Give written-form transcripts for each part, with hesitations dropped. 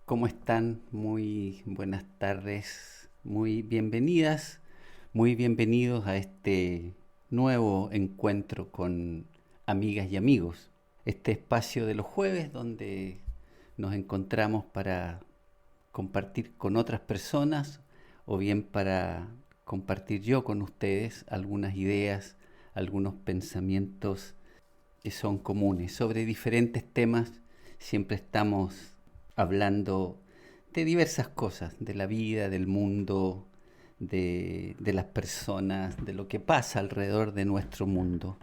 ¿Cómo están? Muy buenas tardes, muy bienvenidas, muy bienvenidos a este nuevo encuentro con amigas y amigos. Este espacio de los jueves donde nos encontramos para compartir con otras personas o bien para compartir yo con ustedes algunas ideas, algunos pensamientos que son comunes. Sobre diferentes temas siempre estamos hablando de diversas cosas, de la vida, del mundo, de las personas, de lo que pasa alrededor de nuestro mundo.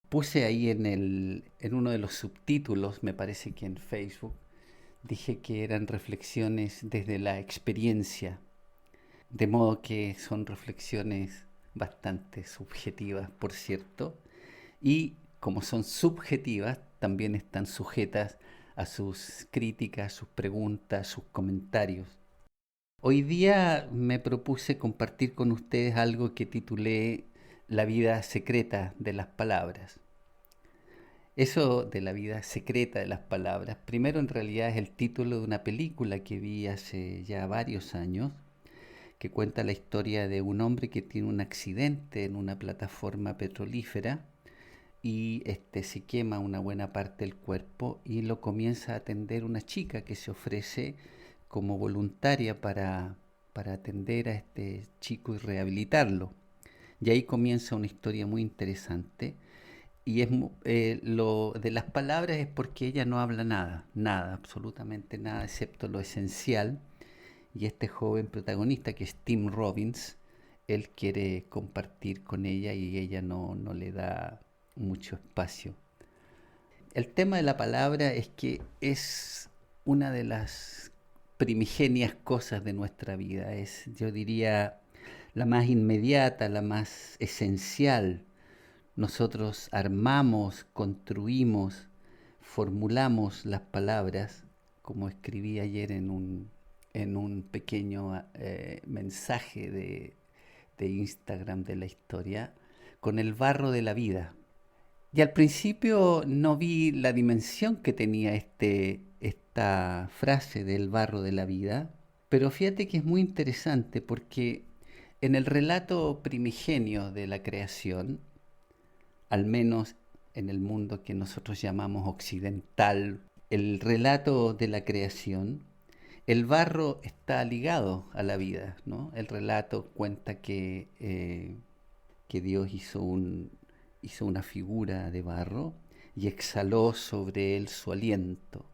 Puse ahí en uno de los subtítulos, me parece que en Facebook, dije que eran reflexiones desde la experiencia, de modo que son reflexiones bastante subjetivas, por cierto, y como son subjetivas, también están sujetas a sus críticas, sus preguntas, sus comentarios. Hoy día me propuse compartir con ustedes algo que titulé La vida secreta de las palabras. Eso de la vida secreta de las palabras, primero en realidad es el título de una película que vi hace ya varios años, que cuenta la historia de un hombre que tiene un accidente en una plataforma petrolífera y se quema una buena parte del cuerpo y lo comienza a atender una chica que se ofrece como voluntaria para atender a este chico y rehabilitarlo. Y ahí comienza una historia muy interesante. Y lo de las palabras es porque ella no habla nada, nada, absolutamente nada, excepto lo esencial. Y este joven protagonista, que es Tim Robbins, él quiere compartir con ella y ella no le da mucho espacio. El tema de la palabra es que es una de las primigenias cosas de nuestra vida. Es, yo diría, la más inmediata, la más esencial. Nosotros armamos, construimos, formulamos las palabras, como escribí ayer en un pequeño mensaje de Instagram de la historia, con el barro de la vida. Y al principio no vi la dimensión que tenía esta frase del barro de la vida, pero fíjate que es muy interesante porque en el relato primigenio de la creación, al menos en el mundo que nosotros llamamos occidental, el relato de la creación, el barro está ligado a la vida, ¿no? El relato cuenta que Dios hizo una figura de barro y exhaló sobre él su aliento.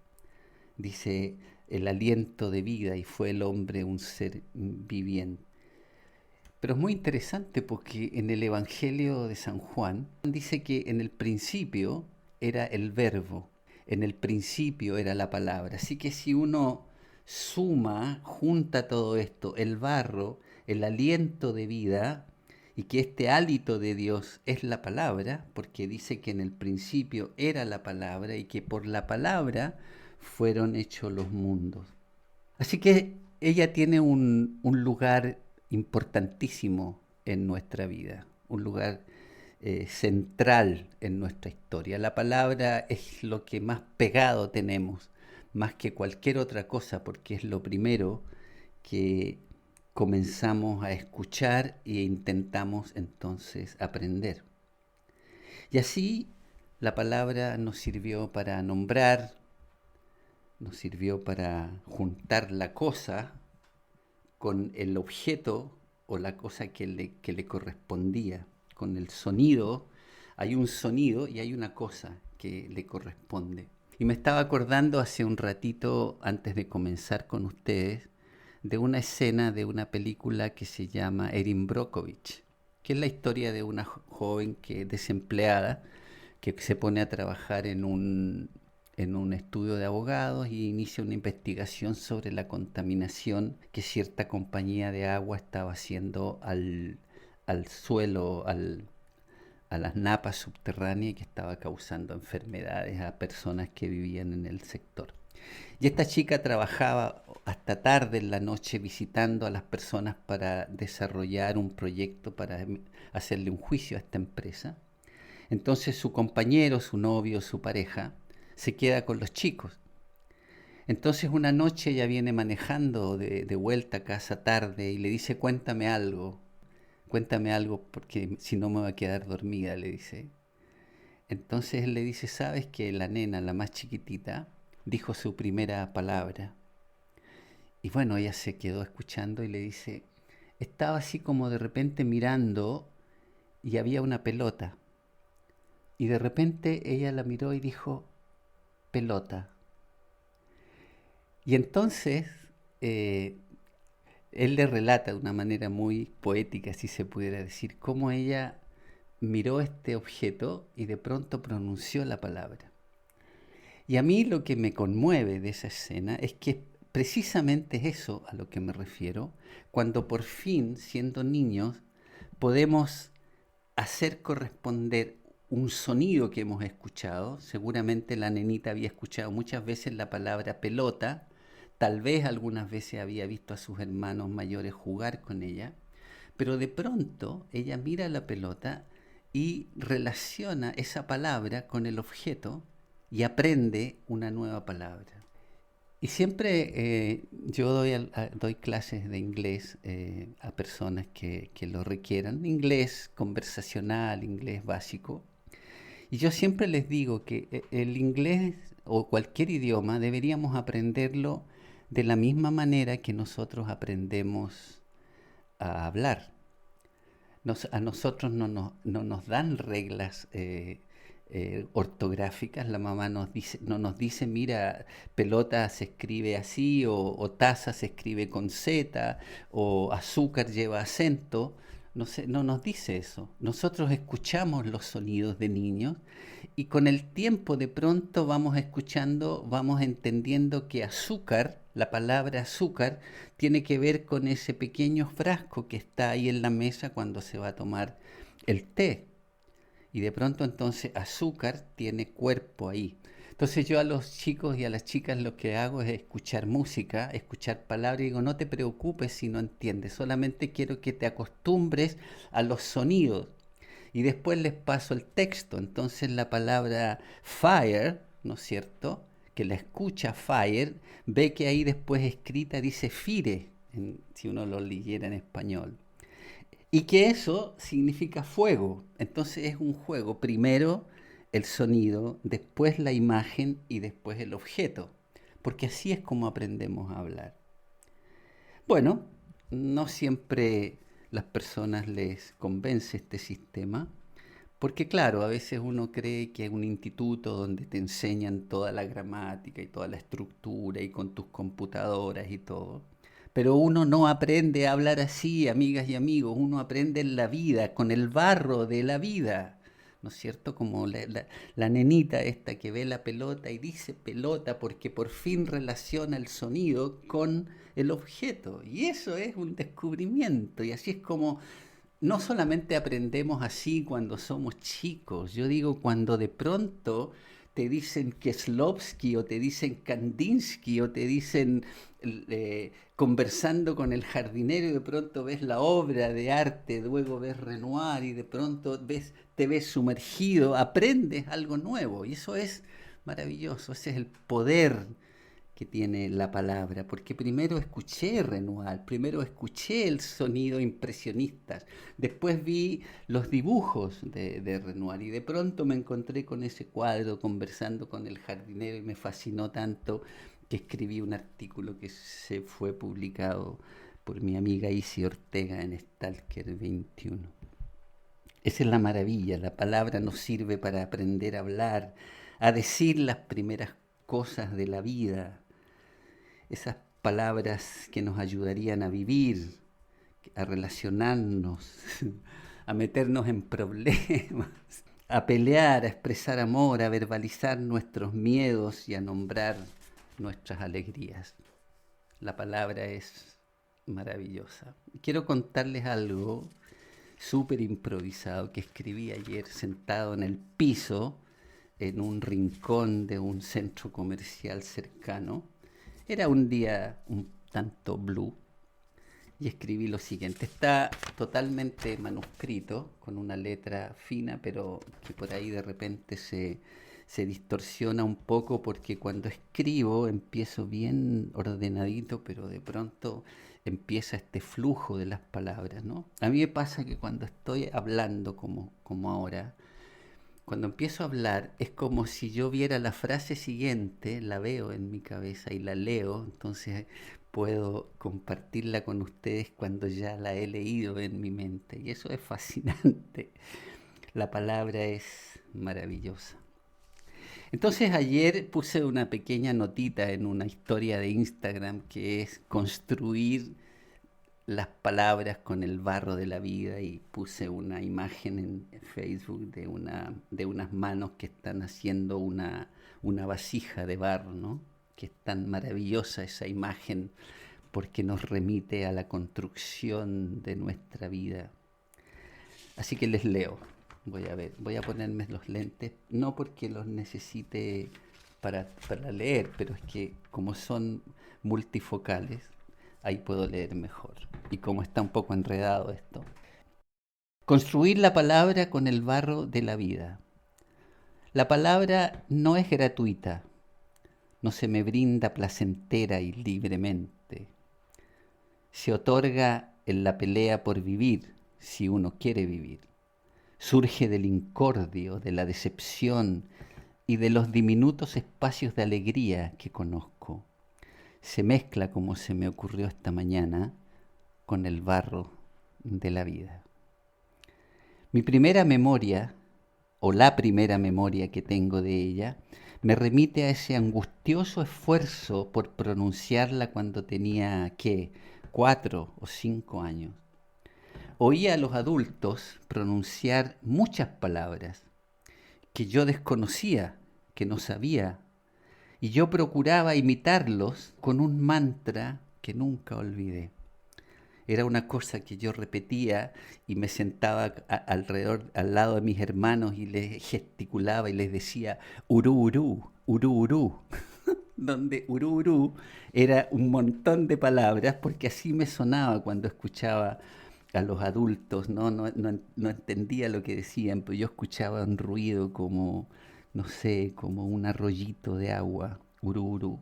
Dice el aliento de vida y fue el hombre un ser viviente. Pero es muy interesante porque en el Evangelio de San Juan dice que en el principio era el verbo, en el principio era la palabra. Así que si uno suma, junta todo esto, el barro, el aliento de vida, y que este hálito de Dios es la palabra, porque dice que en el principio era la palabra y que por la palabra fueron hechos los mundos. Así que ella tiene un lugar importantísimo en nuestra vida, un lugar central en nuestra historia. La palabra es lo que más pegado tenemos, más que cualquier otra cosa, porque es lo primero que comenzamos a escuchar e intentamos entonces aprender. Y así la palabra nos sirvió para nombrar, nos sirvió para juntar la cosa con el objeto o la cosa que le correspondía. Con el sonido, hay un sonido y hay una cosa que le corresponde. Y me estaba acordando hace un ratito, antes de comenzar con ustedes, de una escena de una película que se llama Erin Brockovich, que es la historia de una joven que es desempleada, que se pone a trabajar en un estudio de abogados y inicia una investigación sobre la contaminación que cierta compañía de agua estaba haciendo al suelo, a las napas subterráneas y que estaba causando enfermedades a personas que vivían en el sector. Y esta chica trabajaba hasta tarde en la noche visitando a las personas para desarrollar un proyecto para hacerle un juicio a esta empresa. Entonces su compañero, su novio, su pareja, se queda con los chicos. Entonces una noche ella viene manejando de vuelta a casa tarde y le dice, cuéntame algo porque si no me voy a quedar dormida, le dice. Entonces él le dice, ¿sabes que la nena, la más chiquitita, dijo su primera palabra? Y bueno, ella se quedó escuchando y le dice, estaba así como de repente mirando y había una pelota. Y de repente ella la miró y dijo, pelota. Y entonces eh, él le relata de una manera muy poética, si se pudiera decir, cómo ella miró este objeto y de pronto pronunció la palabra. Y a mí lo que me conmueve de esa escena es que precisamente es eso a lo que me refiero, cuando por fin, siendo niños, podemos hacer corresponder un sonido que hemos escuchado. Seguramente la nenita había escuchado muchas veces la palabra pelota, tal vez algunas veces había visto a sus hermanos mayores jugar con ella, pero de pronto ella mira la pelota y relaciona esa palabra con el objeto y aprende una nueva palabra. Y siempre yo doy clases de inglés a personas que lo requieran, inglés conversacional, inglés básico. Y yo siempre les digo que el inglés o cualquier idioma deberíamos aprenderlo de la misma manera que nosotros aprendemos a hablar. A nosotros no nos dan reglas ortográficas, la mamá no nos dice, mira, pelota se escribe así, o taza se escribe con Z, o azúcar lleva acento, no sé, no nos dice eso. Nosotros escuchamos los sonidos de niños y con el tiempo de pronto vamos escuchando, vamos entendiendo que azúcar, la palabra azúcar, tiene que ver con ese pequeño frasco que está ahí en la mesa cuando se va a tomar el té. Y de pronto entonces azúcar tiene cuerpo ahí. Entonces yo a los chicos y a las chicas lo que hago es escuchar música, escuchar palabras y digo, no te preocupes si no entiendes, solamente quiero que te acostumbres a los sonidos. Y después les paso el texto. Entonces la palabra fire, ¿no es cierto? Que la escucha fire, ve que ahí después escrita dice fire, si uno lo leyera en español. Y que eso significa fuego. Entonces es un juego. Primero el sonido, después la imagen y después el objeto. Porque así es como aprendemos a hablar. Bueno, no siempre las personas les convence este sistema, porque claro, a veces uno cree que es un instituto donde te enseñan toda la gramática y toda la estructura y con tus computadoras y todo. Pero uno no aprende a hablar así, amigas y amigos, uno aprende en la vida, con el barro de la vida. ¿No es cierto? Como la nenita esta que ve la pelota y dice pelota porque por fin relaciona el sonido con el objeto. Y eso es un descubrimiento. Y así es como no solamente aprendemos así cuando somos chicos, yo digo cuando de pronto te dicen Kieslowski o te dicen Kandinsky o te dicen conversando con el jardinero y de pronto ves la obra de arte, luego ves Renoir y de pronto te ves sumergido, aprendes algo nuevo y eso es maravilloso, ese es el poder que tiene la palabra, porque primero escuché Renoir, primero escuché el sonido impresionista, después vi los dibujos de Renoir y de pronto me encontré con ese cuadro conversando con el jardinero y me fascinó tanto que escribí un artículo que se fue publicado por mi amiga Isi Ortega en Stalker 21. Esa es la maravilla, la palabra nos sirve para aprender a hablar, a decir las primeras cosas de la vida, esas palabras que nos ayudarían a vivir, a relacionarnos, a meternos en problemas, a pelear, a expresar amor, a verbalizar nuestros miedos y a nombrar nuestras alegrías. La palabra es maravillosa. Quiero contarles algo súper improvisado que escribí ayer sentado en el piso en un rincón de un centro comercial cercano. Era un día un tanto blue y escribí lo siguiente. Está totalmente manuscrito, con una letra fina, pero que por ahí de repente se distorsiona un poco porque cuando escribo empiezo bien ordenadito, pero de pronto empieza este flujo de las palabras, ¿no? A mí me pasa que cuando estoy hablando como ahora, cuando empiezo a hablar es como si yo viera la frase siguiente, la veo en mi cabeza y la leo, entonces puedo compartirla con ustedes cuando ya la he leído en mi mente. Y eso es fascinante. La palabra es maravillosa. Entonces ayer puse una pequeña notita en una historia de Instagram que es construir las palabras con el barro de la vida y puse una imagen en Facebook de unas manos que están haciendo una vasija de barro, ¿no? Que es tan maravillosa esa imagen porque nos remite a la construcción de nuestra vida. Así que les leo. Voy a ver, voy a ponerme los lentes, no porque los necesite para leer, pero es que como son multifocales, ahí puedo leer mejor. Y como está un poco enredado esto. Construir la palabra con el barro de la vida. La palabra no es gratuita, no se me brinda placentera y libremente. Se otorga en la pelea por vivir, si uno quiere vivir. Surge del incordio, de la decepción y de los diminutos espacios de alegría que conozco. Se mezcla, como se me ocurrió esta mañana, con el barro de la vida. Mi primera memoria, o la primera memoria que tengo de ella, me remite a ese angustioso esfuerzo por pronunciarla cuando tenía, ¿qué?, 4 o 5 años. Oía a los adultos pronunciar muchas palabras que yo desconocía, que no sabía, y yo procuraba imitarlos con un mantra que nunca olvidé. Era una cosa que yo repetía y me sentaba alrededor, al lado de mis hermanos y les gesticulaba y les decía urú, urú, urú, urú, donde urú, urú era un montón de palabras porque así me sonaba cuando escuchaba a los adultos, ¿no? No entendía lo que decían, pero yo escuchaba un ruido como, no sé, como un arroyito de agua, urú, urú.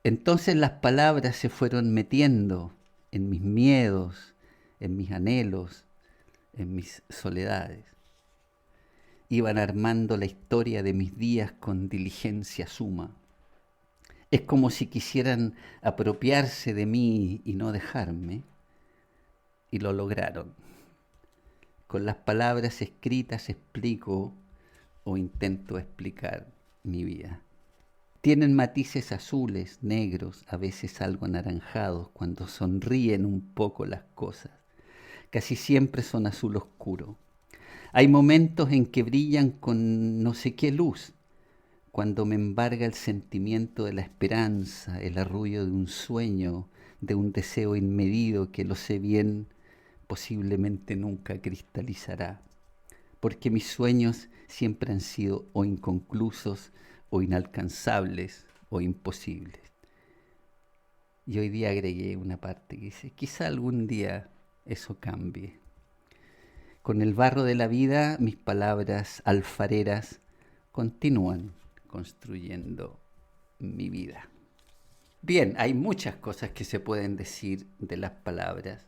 Entonces las palabras se fueron metiendo en mis miedos, en mis anhelos, en mis soledades. Iban armando la historia de mis días con diligencia suma. Es como si quisieran apropiarse de mí y no dejarme, y lo lograron. Con las palabras escritas explico o intento explicar mi vida. Tienen matices azules, negros, a veces algo anaranjados, cuando sonríen un poco las cosas. Casi siempre son azul oscuro. Hay momentos en que brillan con no sé qué luz, cuando me embarga el sentimiento de la esperanza, el arrullo de un sueño, de un deseo inmedido que lo sé bien, posiblemente nunca cristalizará, porque mis sueños siempre han sido o inconclusos o inalcanzables o imposibles. Y hoy día agregué una parte que dice, quizá algún día eso cambie. Con el barro de la vida, mis palabras alfareras continúan construyendo mi vida. Bien, hay muchas cosas que se pueden decir de las palabras,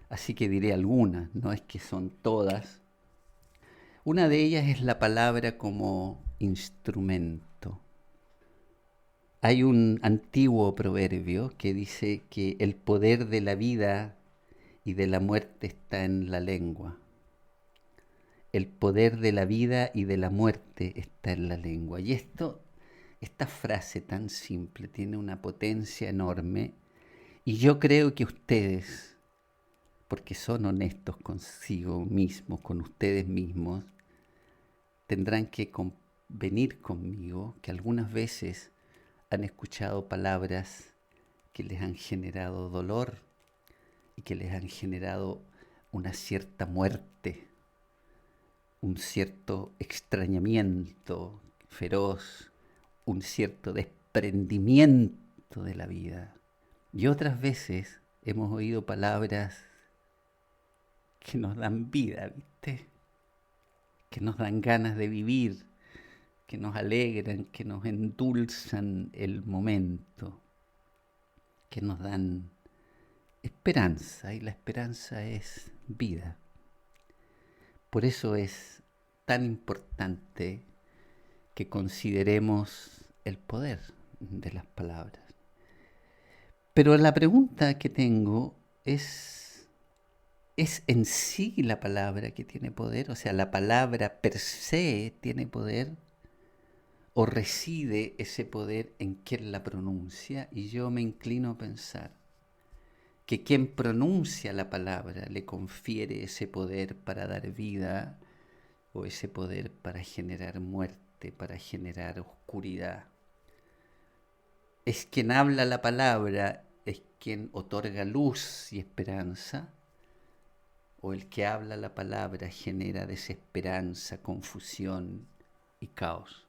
así que diré algunas, no es que son todas. Una de ellas es la palabra como instrumento. Hay un antiguo proverbio que dice que el poder de la vida y de la muerte está en la lengua. El poder de la vida y de la muerte está en la lengua. Y esta frase tan simple tiene una potencia enorme y yo creo que ustedes, porque son honestos consigo mismos, con ustedes mismos, tendrán que venir conmigo que algunas veces han escuchado palabras que les han generado dolor y que les han generado una cierta muerte, un cierto extrañamiento feroz, un cierto desprendimiento de la vida. Y otras veces hemos oído palabras que nos dan vida, ¿viste? que nos dan ganas de vivir, que nos alegran, que nos endulzan el momento, que nos dan esperanza, y la esperanza es vida. Por eso es tan importante que consideremos el poder de las palabras. Pero la pregunta que tengo ¿es en sí la palabra que tiene poder? O sea, ¿la palabra per se tiene poder? ¿O reside ese poder en quien la pronuncia? Y yo me inclino a pensar que quien pronuncia la palabra le confiere ese poder para dar vida o ese poder para generar muerte, para generar oscuridad. Es quien habla la palabra, es quien otorga luz y esperanza, o el que habla la palabra genera desesperanza, confusión y caos.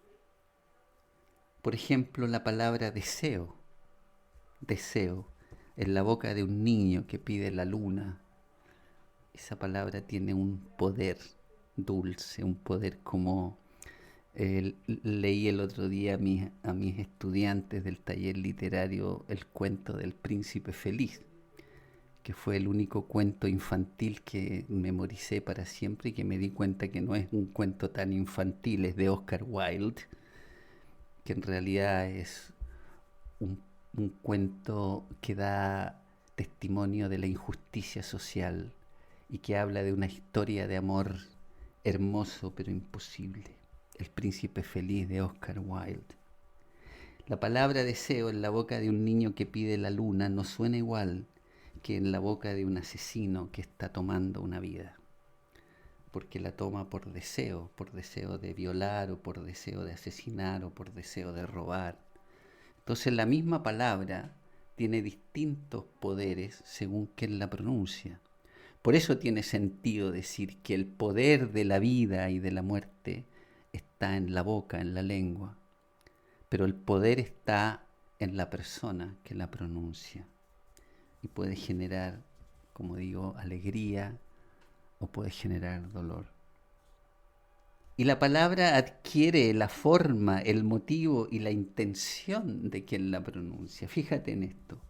Por ejemplo, la palabra deseo, en la boca de un niño que pide la luna. Esa palabra tiene un poder dulce, un poder como leí el otro día a mis estudiantes del taller literario el cuento del Príncipe Feliz, que fue el único cuento infantil que memoricé para siempre y que me di cuenta que no es un cuento tan infantil, es de Oscar Wilde, que en realidad es un cuento que da testimonio de la injusticia social y que habla de una historia de amor hermoso pero imposible. El Príncipe Feliz de Oscar Wilde. La palabra deseo en la boca de un niño que pide la luna no suena igual que en la boca de un asesino que está tomando una vida, porque la toma por deseo de violar o por deseo de asesinar o por deseo de robar. Entonces la misma palabra tiene distintos poderes según quien la pronuncia. Por eso tiene sentido decir que el poder de la vida y de la muerte está en la boca, en la lengua, pero el poder está en la persona que la pronuncia y puede generar, como digo, alegría o puede generar dolor. Y la palabra adquiere la forma, el motivo y la intención de quien la pronuncia. Fíjate en esto.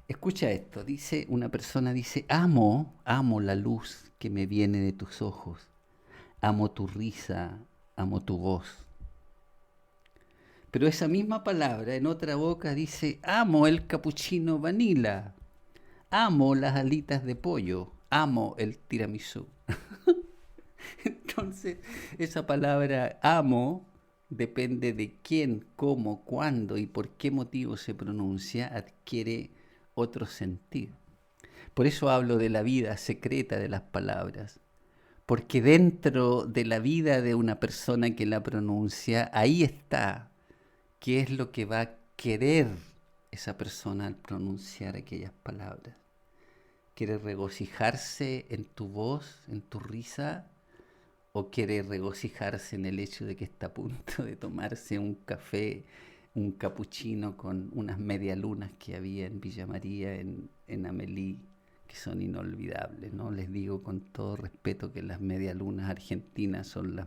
Escucha esto, una persona dice, amo la luz que me viene de tus ojos, amo tu risa, amo tu voz. Pero esa misma palabra en otra boca dice, amo el cappuccino vanilla, amo las alitas de pollo, amo el tiramisú. Entonces, esa palabra amo depende de quién, cómo, cuándo y por qué motivo se pronuncia, adquiere otro sentido. Por eso hablo de la vida secreta de las palabras, porque dentro de la vida de una persona que la pronuncia, ahí está qué es lo que va a querer esa persona al pronunciar aquellas palabras. ¿Quiere regocijarse en tu voz, en tu risa? ¿O quiere regocijarse en el hecho de que está a punto de tomarse un café, un capuchino con unas medialunas que había en Villa María, en Amélie, que son inolvidables, ¿no? Les digo con todo respeto que las medialunas argentinas son las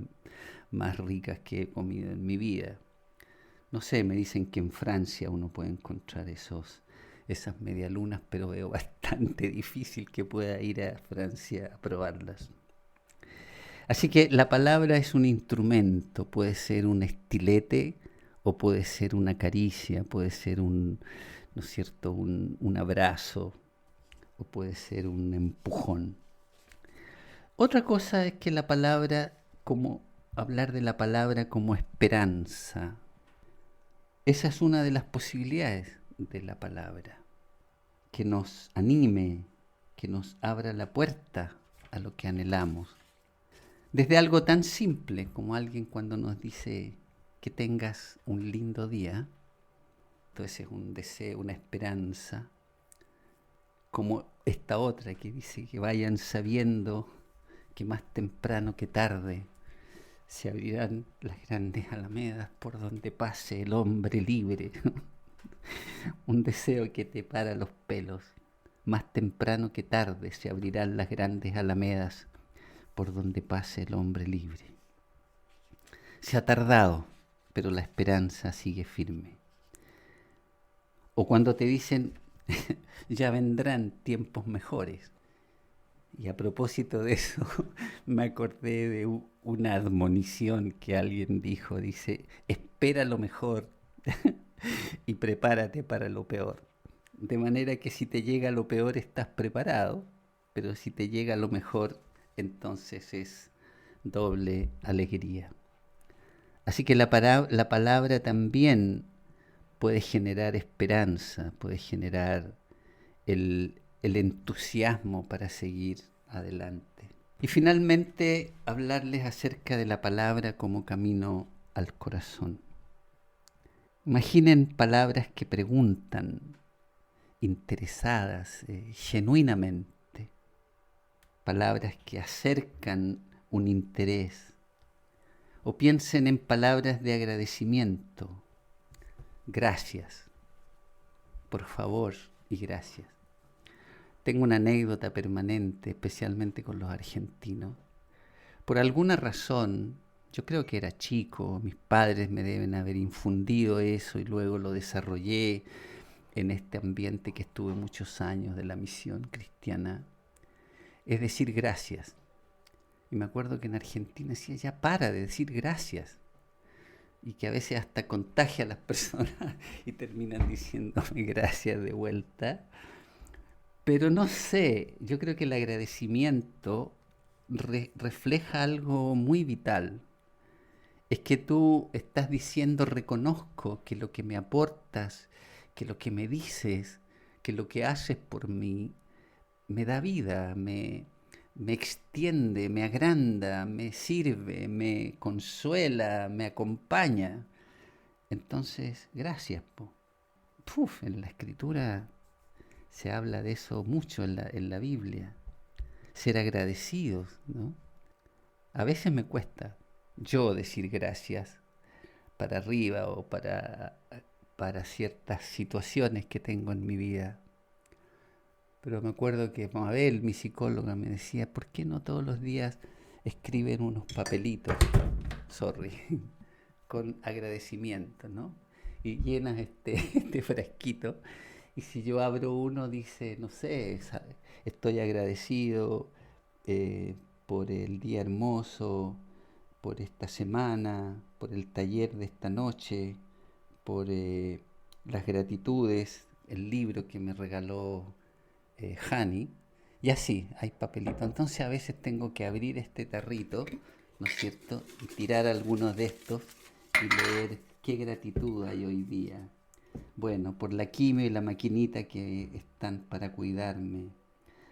más ricas que he comido en mi vida. No sé, me dicen que en Francia uno puede encontrar esas medialunas, pero veo bastante difícil que pueda ir a Francia a probarlas. Así que la palabra es un instrumento, puede ser un estilete o puede ser una caricia, puede ser ¿no es cierto?, un abrazo o puede ser un empujón. Otra cosa es que la palabra, como hablar de la palabra como esperanza, esa es una de las posibilidades de la palabra, que nos anime, que nos abra la puerta a lo que anhelamos. Desde algo tan simple como alguien cuando nos dice que tengas un lindo día, entonces es un deseo, una esperanza, como esta otra que dice que vayan sabiendo que más temprano que tarde se abrirán las grandes alamedas por donde pase el hombre libre. Un deseo que te para los pelos. Más temprano que tarde se abrirán las grandes alamedas por donde pase el hombre libre. Se ha tardado, pero la esperanza sigue firme. O cuando te dicen, ya vendrán tiempos mejores. Y a propósito de eso, me acordé de una admonición que alguien dijo, dice, espera lo mejor y prepárate para lo peor. De manera que si te llega lo peor estás preparado, pero si te llega lo mejor, entonces es doble alegría. Así que la palabra también puede generar esperanza, puede generar el entusiasmo para seguir adelante. Y finalmente, hablarles acerca de la palabra como camino al corazón. Imaginen palabras que preguntan, interesadas, genuinamente. Palabras que acercan un interés. O piensen en palabras de agradecimiento. Gracias. Por favor y gracias. Tengo una anécdota permanente, especialmente con los argentinos. Por alguna razón, yo creo que era chico, mis padres me deben haber infundido eso y luego lo desarrollé en este ambiente que estuve muchos años de la misión cristiana. Es decir, gracias. Y me acuerdo que en Argentina decía, ya para de decir gracias. Y que a veces hasta contagia a las personas y terminan diciéndome gracias de vuelta. Pero no sé, yo creo que el agradecimiento refleja algo muy vital. Es que tú estás diciendo, reconozco que lo que me aportas, que lo que me dices, que lo que haces por mí, me da vida, me extiende, me agranda, me sirve, me consuela, me acompaña. Entonces, gracias. En la escritura se habla de eso mucho en la Biblia. Ser agradecidos, ¿no? A veces me cuesta yo decir gracias para arriba o para ciertas situaciones que tengo en mi vida. Pero me acuerdo que Mabel, mi psicóloga, me decía, ¿por qué no todos los días escriben unos papelitos, con agradecimiento, ¿no? Y llenas este frasquito. Y si yo abro uno, dice, no sé, estoy agradecido por el día hermoso, por esta semana, por el taller de esta noche, por las gratitudes, el libro que me regaló Hani. Y así, hay papelito. Entonces a veces tengo que abrir este tarrito, ¿no es cierto? Y tirar algunos de estos y leer qué gratitud hay hoy día. Bueno, por la quimio y la maquinita que están para cuidarme,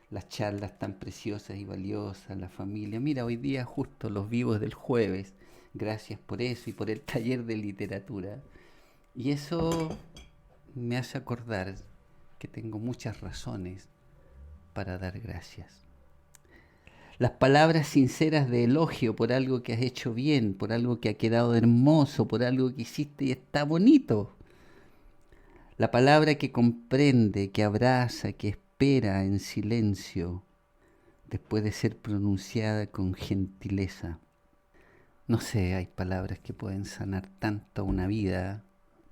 las charlas tan preciosas y valiosas, la familia. Mira, hoy día justo los vivos del jueves, gracias por eso y por el taller de literatura. Y eso me hace acordar que tengo muchas razones para dar gracias. Las palabras sinceras de elogio por algo que has hecho bien, por algo que ha quedado hermoso, por algo que hiciste y está bonito. La palabra que comprende, que abraza, que espera en silencio después de ser pronunciada con gentileza. No sé, hay palabras que pueden sanar tanto una vida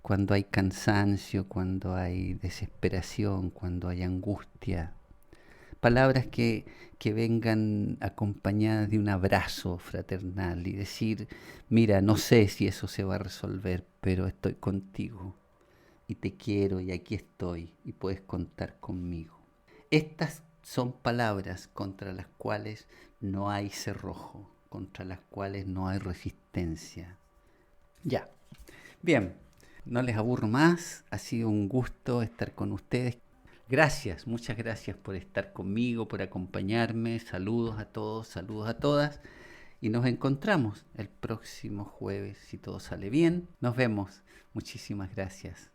cuando hay cansancio, cuando hay desesperación, cuando hay angustia. Palabras que vengan acompañadas de un abrazo fraternal y decir, mira, no sé si eso se va a resolver, pero estoy contigo. Y te quiero y aquí estoy y puedes contar conmigo. Estas son palabras contra las cuales no hay cerrojo, contra las cuales no hay resistencia. Ya, bien, no les aburro más, ha sido un gusto estar con ustedes. Gracias, muchas gracias por estar conmigo, por acompañarme. Saludos a todos, saludos a todas. Y nos encontramos el próximo jueves, si todo sale bien. Nos vemos. Muchísimas gracias.